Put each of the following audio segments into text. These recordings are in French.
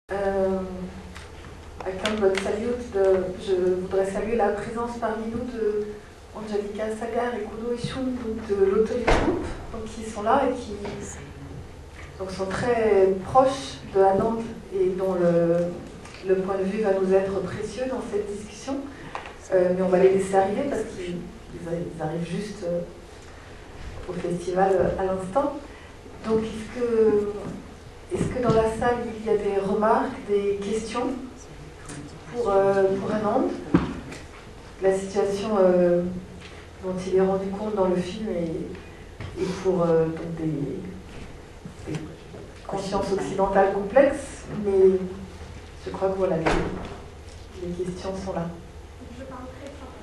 Je voudrais saluer la présence parmi nous de Angelica Sagar et Kudo Ishun, donc de l'hôtel du groupe, qui sont là et qui donc, sont très proches de Anand et dont le point de vue va nous être précieux dans cette discussion. Mais on va les laisser arriver parce qu'ils arrivent juste au festival à l'instant. Donc est-ce que dans la salle il y a des remarques, des questions pour Anand? La situation dont il est rendu compte dans le film et pour donc des consciences occidentales complexes, mais je crois que voilà, les questions sont là. Je parle très fort.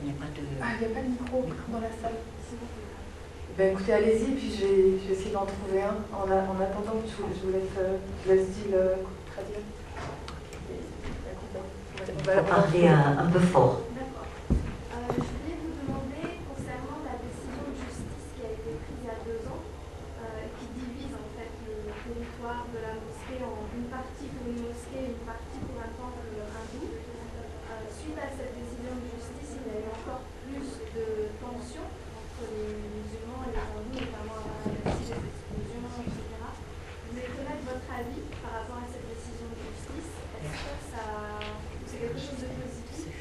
Il n'y a pas de micro dans la salle. Ben, écoutez, allez-y, puis je vais essayer d'en trouver un. En attendant, je vous laisse dire traduire. Il faut parler un peu fort. D'accord. Je voulais vous demander, concernant la décision de justice qui a été prise il y a 2 ans, qui divise en fait le territoire de la mosquée en une partie pour une mosquée et une partie pour un temple hindou. Suite à cette décision de justice, il y a eu encore plus de tensions entre les musulmans et les hindous, notamment à Varanasi, les explosions, etc. Je voulais connaître votre avis par rapport à cette décision de justice. Est-ce que c'est quelque chose de positif?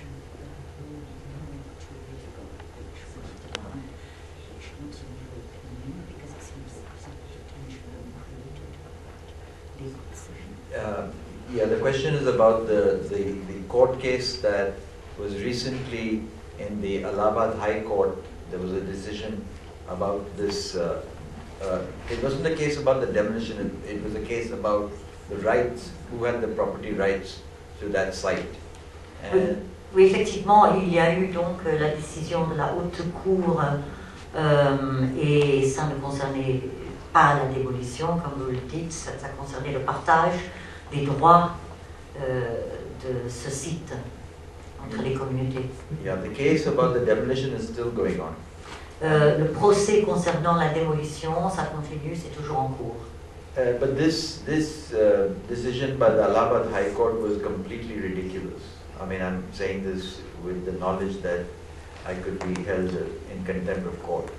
Yeah, the question is about the court case that was recently in the Allahabad High Court. There was a decision about this. It wasn't a case about the demolition, it was a case about the rights, who had the property rights to that site. And Oui, effectivement, il y a eu donc la décision de la haute cour et ça ne concernait pas la démolition, comme vous le dites, ça concernait le partage des droits de ce site entre les communautés. yeah, the case about the demolition is still going on. Le procès concernant la démolition, ça continue, c'est toujours en cours. But this decision by the Allahabad High Court was completely ridiculous. I mean, I'm saying this with the knowledge that I could be held in contempt of court.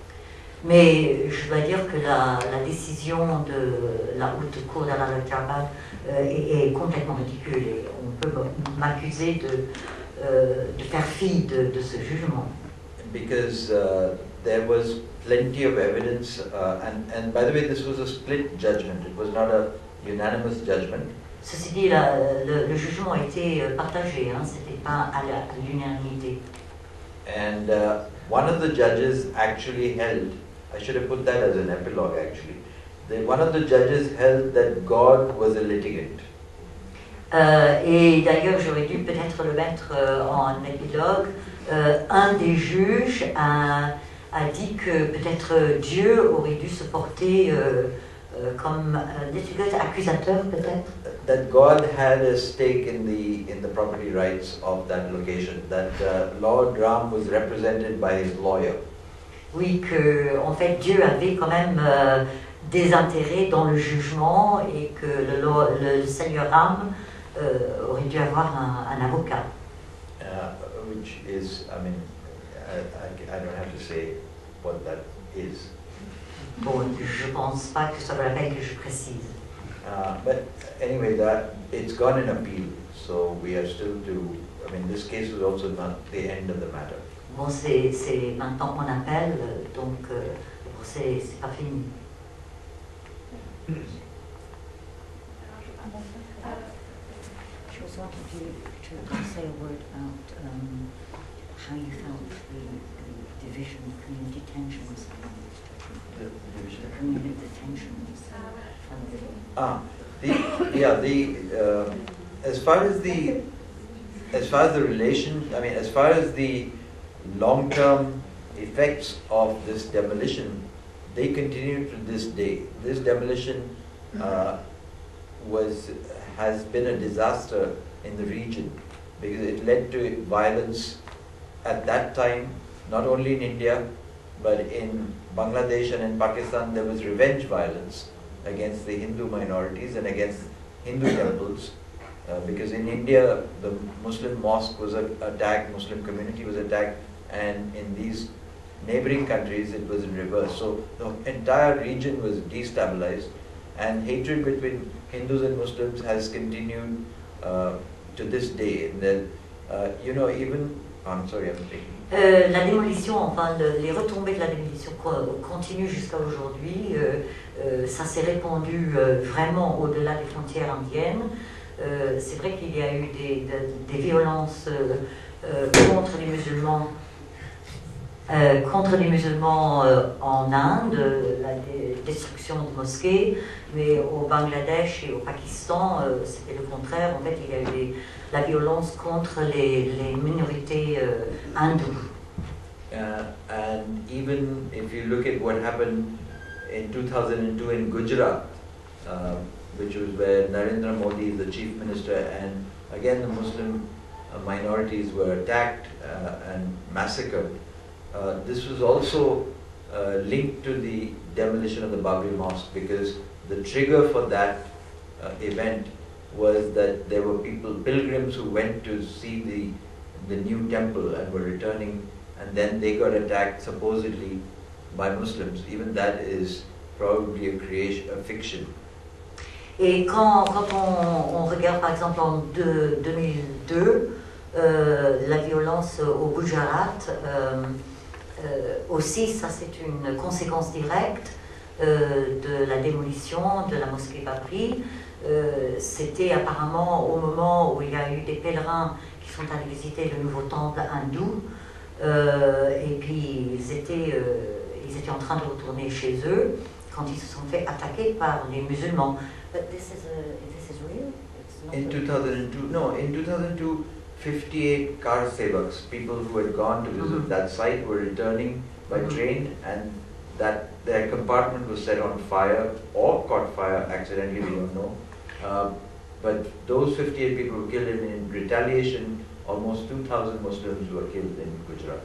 Mais je dois dire que la décision de la haute cour d'Allahabad est complètement ridicule et on peut m'accuser de faire fi de ce jugement. Because there was plenty of evidence, and by the way, this was a split judgment. It was not a unanimous judgment. Ceci dit, le jugement a été partagé, hein, c'était pas à l'unanimité. And one of the judges actually held, I should have put that as an epilogue actually, one of the judges held that God was a litigant. Et d'ailleurs, j'aurais dû peut-être le mettre en épilogue. Un des juges a dit que peut-être Dieu aurait dû se porter comme accusateur, peut-être. That God had a stake in the property rights of that location. That Lord Ram was represented by his lawyer. Oui, que en fait Dieu avait quand même des intérêts dans le jugement et que le Seigneur Ram aurait dû avoir un avocat. Which is, I mean, I don't have to say what that is. Bon, je pense pas que ça vaut la peine que je précise. But anyway, that it's gone in appeal, so we are still to. I mean, this case is also not the end of the matter. Bon, c'est maintenant qu'on appelle, donc le procès c'est pas fini. She also wanted you to say a word about how you felt the division, the community tensions. The community tensions. As far as the relation, I mean, as far as the long-term effects of this demolition, they continue to this day. This demolition has been a disaster in the region because it led to violence at that time, not only in India, but in Bangladesh and in Pakistan. There was revenge violence against the Hindu minorities and against Hindu temples, because in India the Muslim mosque was attacked, Muslim community was attacked, and in these neighboring countries it was in reverse. So the entire region was destabilized, and hatred between Hindus and Muslims has continued to this day. And then, even I'm sorry, I'm taking. La démolition, enfin les retombées de la démolition continuent jusqu'à aujourd'hui. Ça s'est répandu vraiment au-delà des frontières indiennes. C'est vrai qu'il y a eu des violences contre les musulmans en Inde, la destruction de mosquées, mais au Bangladesh et au Pakistan, c'était le contraire. En fait, il y a eu la violence contre les minorités hindoues. And even if you look at what happened in 2002 in Gujarat, which was where Narendra Modi is the chief minister, and again the Muslim minorities were attacked and massacred. This was also linked to the demolition of the Babri Mosque, because the trigger for that event was that there were pilgrims who went to see the new temple and were returning, and then they got attacked supposedly by Muslims. Even that is probably a fiction. Et quand on regarde par exemple en 2002, la violence au Gujarat, aussi ça c'est une conséquence directe de la démolition de la mosquée Babri. C'était apparemment au moment où il y a eu des pèlerins qui sont allés visiter le nouveau temple hindou, et puis ils étaient en train de retourner chez eux quand ils se sont fait attaquer par les musulmans. But this is real? It's not in 2002, 58 car sevaks, people who had gone to visit that site, were returning by train, and that their compartment was set on fire or caught fire accidentally, we don't know. But those 58 people were killed, and in retaliation, almost 2,000 Muslims were killed in Gujarat.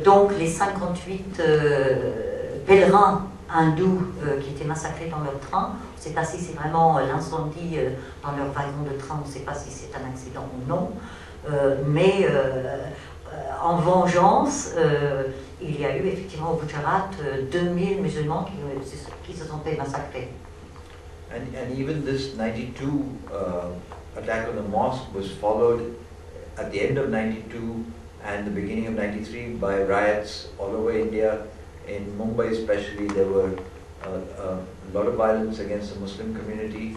Donc les 58 pèlerins hindous qui étaient massacrés dans leur train, on ne sait pas si c'est vraiment l'incendie dans leur wagon de train, on ne sait pas si c'est un accident ou non, mais en vengeance, il y a eu effectivement au Gujarat 2000 musulmans qui se sont fait massacrer. And even this 92 attack on the mosque was followed at the end of 92 and the beginning of 93 by riots all over India. In Mumbai especially, there were a lot of violence against the Muslim community,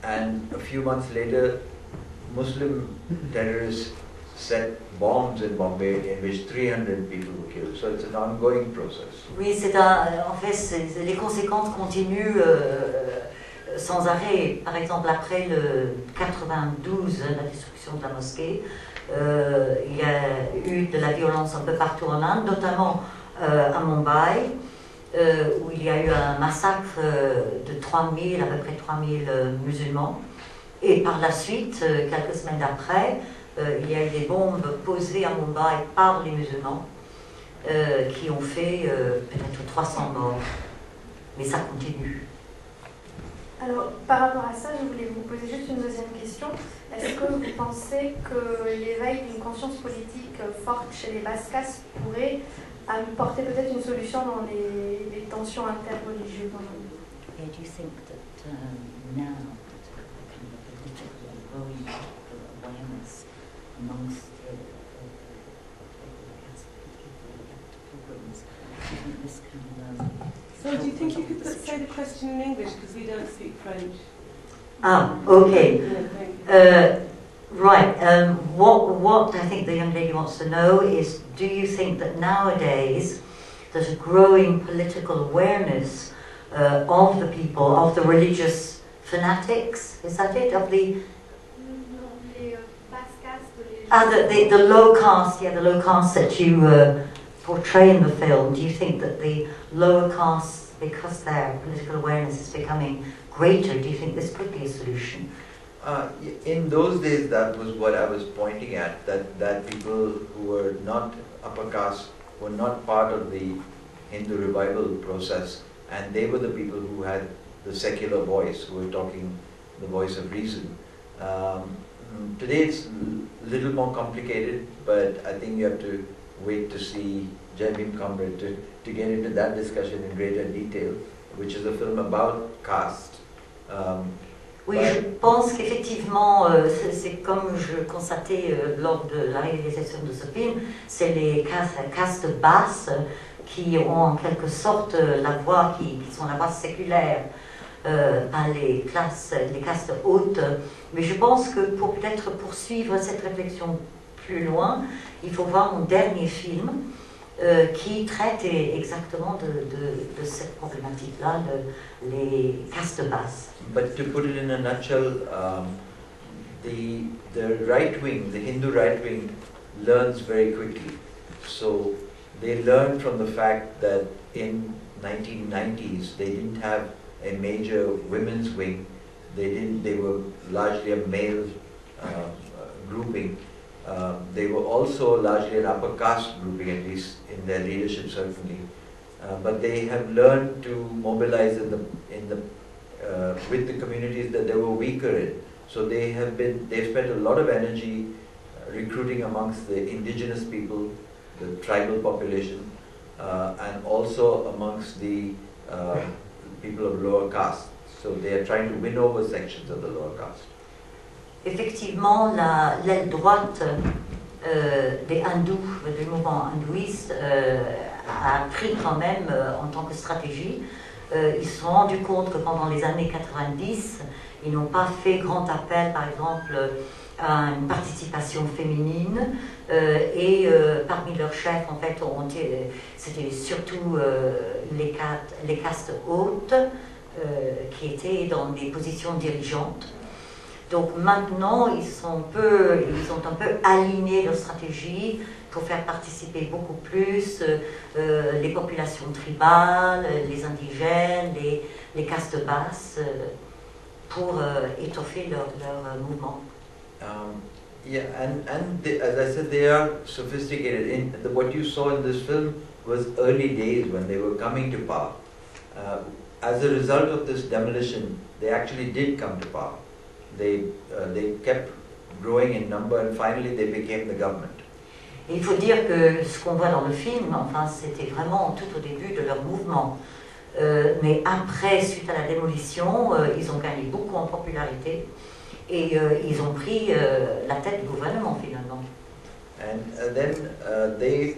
and a few months later, Muslim terrorists set bombs in Bombay in which 300 people were killed. So it's an ongoing process. Oui, en fait, les conséquences continuent sans arrêt. Par exemple, après le 92, la destruction de la mosquée, il y a eu de la violence un peu partout en Inde, notamment à Mumbai, où il y a eu un massacre de 3000, à peu près 3000 musulmans. Et par la suite, quelques semaines après, il y a eu des bombes posées à Mumbai par les musulmans qui ont fait peut-être 300 morts. Mais ça continue. Alors, par rapport à ça, je voulais vous poser juste une deuxième question. Est-ce que vous pensez que l'éveil d'une conscience politique forte chez les Basques pourrait porter peut-être une solution dans les tensions interreligieuses dans le monde? Yeah, do you think that now that a kind of political and growing political awareness amongst the pilgrims, do you think this can So do you think you could say the question in English, because we don't speak French? Ah, okay. Yeah, Right. What I think the young lady wants to know is, do you think that nowadays there's a growing political awareness of the people, of the religious fanatics? Is that it? Of the the low caste, the low caste that you portray in the film. Do you think that the lower castes, because their political awareness is becoming greater, do you think this could be a solution? In those days, that was what I was pointing at, that people who were not upper caste were not part of the Hindu revival process, and they were the people who had the secular voice, who were talking the voice of reason. Today it's a little more complicated, but I think you have to wait to see Jai Bhim Comrade to get into that discussion in greater detail, which is a film about caste. Oui, je pense qu'effectivement, c'est comme je constatais lors de la réalisation de ce film, c'est les castes basses qui ont en quelque sorte la voix, qui sont la voix séculaire, à les castes hautes. Mais je pense que pour peut-être poursuivre cette réflexion plus loin, il faut voir mon dernier film qui traite exactement de cette problématique-là, les castes basses. But to put it in a nutshell, the right wing, the Hindu right wing, learns very quickly. So they learned from the fact that in 1990s they didn't have a major women's wing. They were largely a male grouping. They were also largely an upper caste grouping, at least in their leadership certainly. But they have learned to mobilize with the communities that they were weaker in. So they've spent a lot of energy recruiting amongst the indigenous people, the tribal population, and also amongst the people of lower caste. So they are trying to win over sections of the lower caste. Effectivement, l'aile droite des hindous, du mouvement hindouiste, a pris quand même en tant que stratégie. Ils se sont rendus compte que pendant les années 90, ils n'ont pas fait grand appel, par exemple, à une participation féminine. Et parmi leurs chefs, en fait, c'était surtout les castes hautes qui étaient dans des positions dirigeantes. Donc maintenant, ils ont un peu aligné leur stratégie pour faire participer beaucoup plus les populations tribales, les indigènes, les castes basses, pour étoffer leur mouvement. Yeah, and as I said, they are sophisticated. What you saw in this film was early days when they were coming to power. As a result of this demolition, they actually did come to power. They kept growing in number and finally they became the government. Et il faut dire que ce qu'on voit dans le film, enfin, c'était vraiment tout au début de leur mouvement. Mais après, suite à la démolition, ils ont gagné beaucoup en popularité et ils ont pris la tête du gouvernement finalement. And then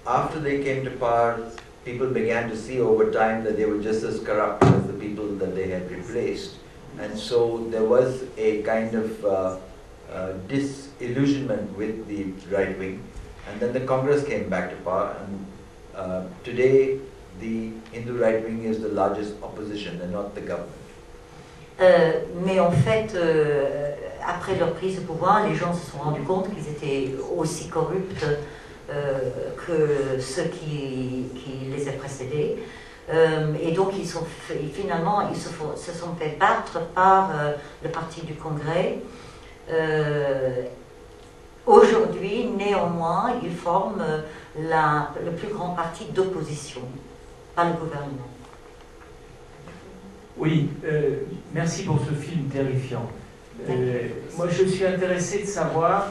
after they came to power, people began to see over time that they were just as corrupt as the people that they had replaced. And so there was a kind of disillusionment with the right wing. And then the Congress came back to power. And today, the Hindu right wing is the largest opposition and not the government. Mais en fait, après leur prise de pouvoir, les gens se sont rendus compte qu'ils étaient aussi corrupts que ceux qui les ont précédés. Et donc finalement, ils se sont fait battre par le parti du Congrès. Aujourd'hui, néanmoins, ils forment le plus grand parti d'opposition, pas le gouvernement. Oui, merci pour ce film terrifiant. Moi, je suis intéressé de savoir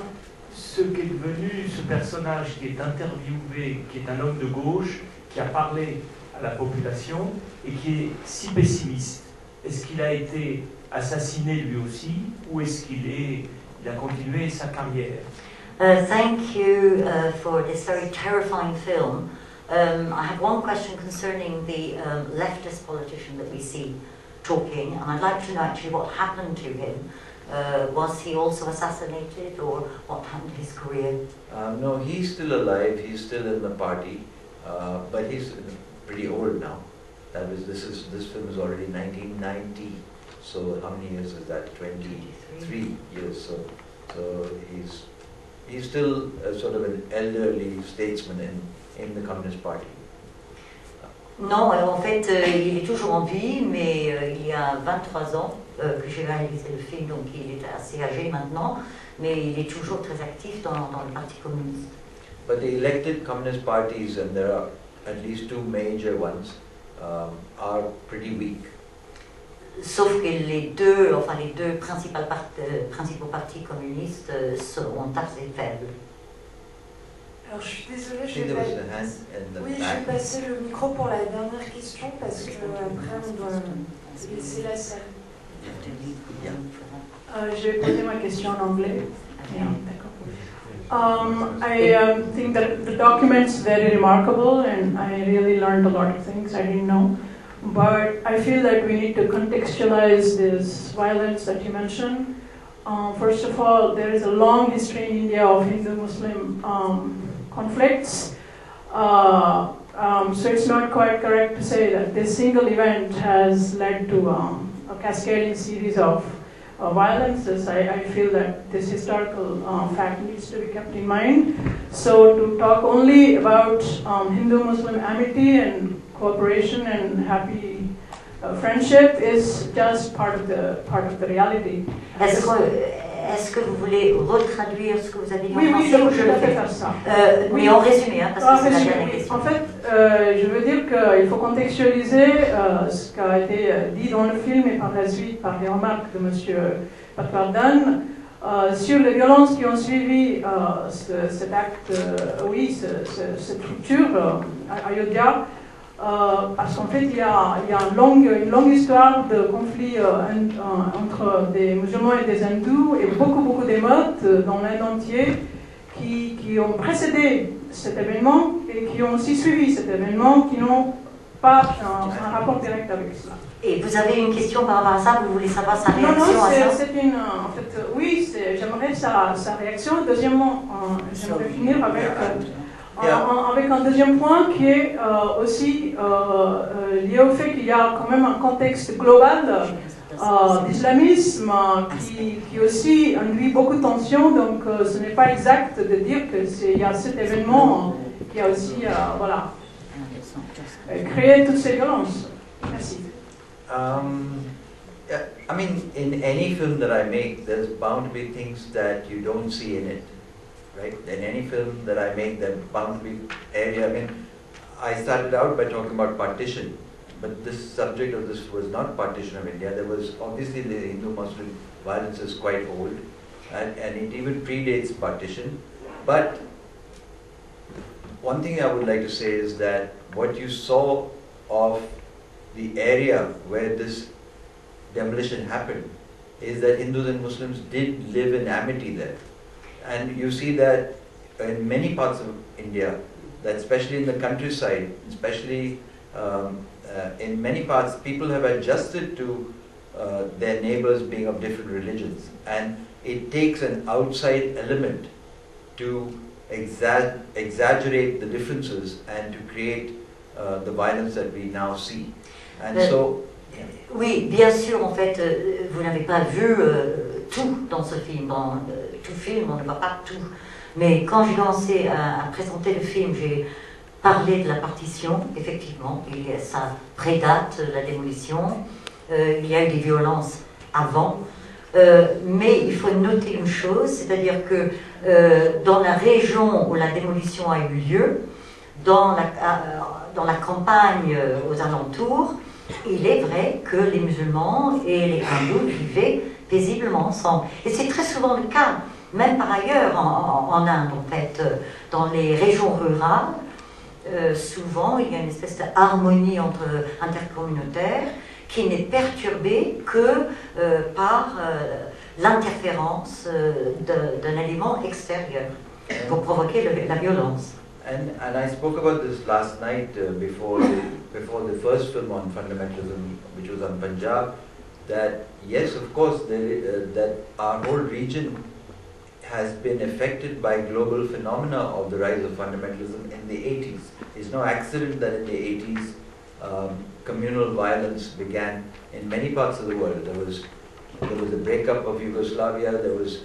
ce qu'est devenu ce personnage qui est interviewé, qui est un homme de gauche, qui a parlé à la population et qui est si pessimiste. Est-ce qu'il a été assassiné lui aussi ou est-ce qu'il a continué sa carrière? Thank you for this very terrifying film. I have one question concerning the leftist politician that we see talking, and I'd like to know actually what happened to him. Was he also assassinated, or what happened to his career? No, he's still alive. He's still in the party, but he's pretty old now. This film is already 1990. So how many years is that? 23 years. So he's still sort of an elderly statesman in the Communist Party. Non, en fait, il est toujours en vie, mais il y a 23 ans que j'ai réalisé le film, donc il est assez âgé maintenant, mais il est toujours très actif dans le Parti communiste. But the elected communist parties, and there are at least two major ones, are pretty weak. sauf que les deux principaux partis communistes ont assez faibles. Alors je suis désolée, I think there was a hand in the oui, je back. vais passer le micro pour la dernière question parce que après on doit laisser la salle. Je vais poser ma question en anglais. I think that the document's very remarkable and I really learned a lot of things I didn't know. But I feel that we need to contextualize this violence that you mentioned. First of all, there is a long history in India of Hindu-Muslim conflicts. So it's not quite correct to say that this single event has led to a cascading series of violences. I feel that this historical fact needs to be kept in mind. So to talk only about Hindu-Muslim amity and cooperation and happy friendship is just part of the reality. Est-ce que vous voulez retraduire ce que vous avez dit Oui, en oui, français je ou peux je tout le à fait fais faire ça. Mais en résumé, hein, parce que c'est la dernière question. En fait, je veux dire qu'il faut contextualiser ce qui a été dit dans le film et par la suite par les remarques de M. Patwardhan sur les violences qui ont suivi cet acte, cette rupture à Ayodhya. Parce qu'en fait, il y a une longue histoire de conflits entre des musulmans et des hindous et beaucoup d'émeutes dans l'Inde entier qui ont précédé cet événement et qui ont aussi suivi cet événement, qui n'ont pas un rapport direct avec cela. Et vous avez une question par rapport à ça? Vous voulez savoir sa réaction non, à ça? c'est une... En fait, oui, j'aimerais sa réaction. Deuxièmement, j'aimerais finir avec... avec un deuxième point qui est aussi lié au fait qu'il y a quand même un contexte global d'islamisme qui aussi induit beaucoup de tensions, donc ce n'est pas exact de dire qu'il y a cet événement qui a aussi créé toutes ces violences. Merci. I mean, in any film that I make, there's bound to be things that you don't see in it. Right? In any film that I make, there's bound to be area. I mean, I started out by talking about partition, but this subject of this was not partition of India. There was obviously the Hindu-Muslim violence is quite old, and it even predates partition. But one thing I would like to say is that what you saw of the area where this demolition happened is that Hindus and Muslims did live in amity there. And you see that in many parts of India, that especially in the countryside, especially in many parts, people have adjusted to their neighbors being of different religions. And it takes an outside element to exaggerate the differences and to create the violence that we now see. And so... Yeah. Oui, bien sûr, en fait, vous n'avez pas vu tout dans ce film. Dans tout film, on ne voit pas tout. Mais quand j'ai commencé à présenter le film, j'ai parlé de la partition, effectivement, et ça prédate la démolition. Il y a eu des violences avant. Mais il faut noter une chose, c'est-à-dire que dans la région où la démolition a eu lieu, dans la campagne aux alentours, il est vrai que les musulmans et les hindous vivaient paisiblement ensemble. Et c'est très souvent le cas, même par ailleurs en Inde, en fait. Dans les régions rurales, souvent il y a une espèce d'harmonie intercommunautaire qui n'est perturbée que par l'interférence d'un élément extérieur pour provoquer la violence. And I spoke about this last night before the first film on fundamentalism, which was on Punjab, that yes, of course, that our whole region has been affected by global phenomena of the rise of fundamentalism in the 80s. It's no accident that in the 80s communal violence began in many parts of the world. There was the breakup of Yugoslavia, there was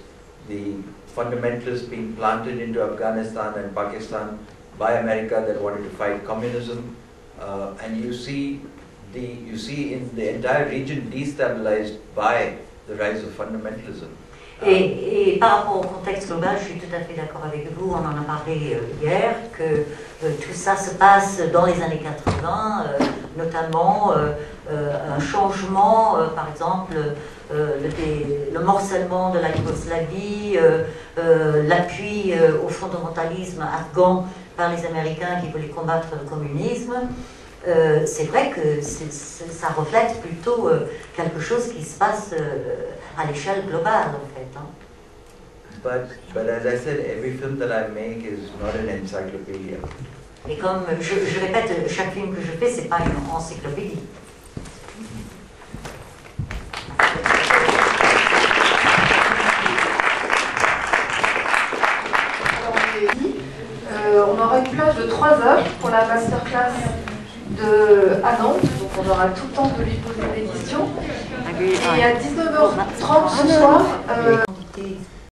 the fundamentalists being planted into Afghanistan and Pakistan by America that wanted to fight communism, and you see in the entire region destabilized by the rise of fundamentalism. Et par rapport au contexte global, je suis tout à fait d'accord avec vous, on en a parlé hier, que tout ça se passe dans les années 80, notamment un changement, par exemple, le morcellement de la Yougoslavie, l'appui au fondamentalisme afghan par les Américains qui voulaient combattre le communisme. C'est vrai que ça reflète plutôt quelque chose qui se passe à l'échelle globale, en fait. Hein. But as I said, every film that I make is not an encyclopedia. Et comme je répète, chaque film que je fais, c'est pas une encyclopédie. On aura une plage de 3 heures pour la masterclass de Anand, donc on aura tout le temps de lui poser des questions. Et à 19h30 ce soir,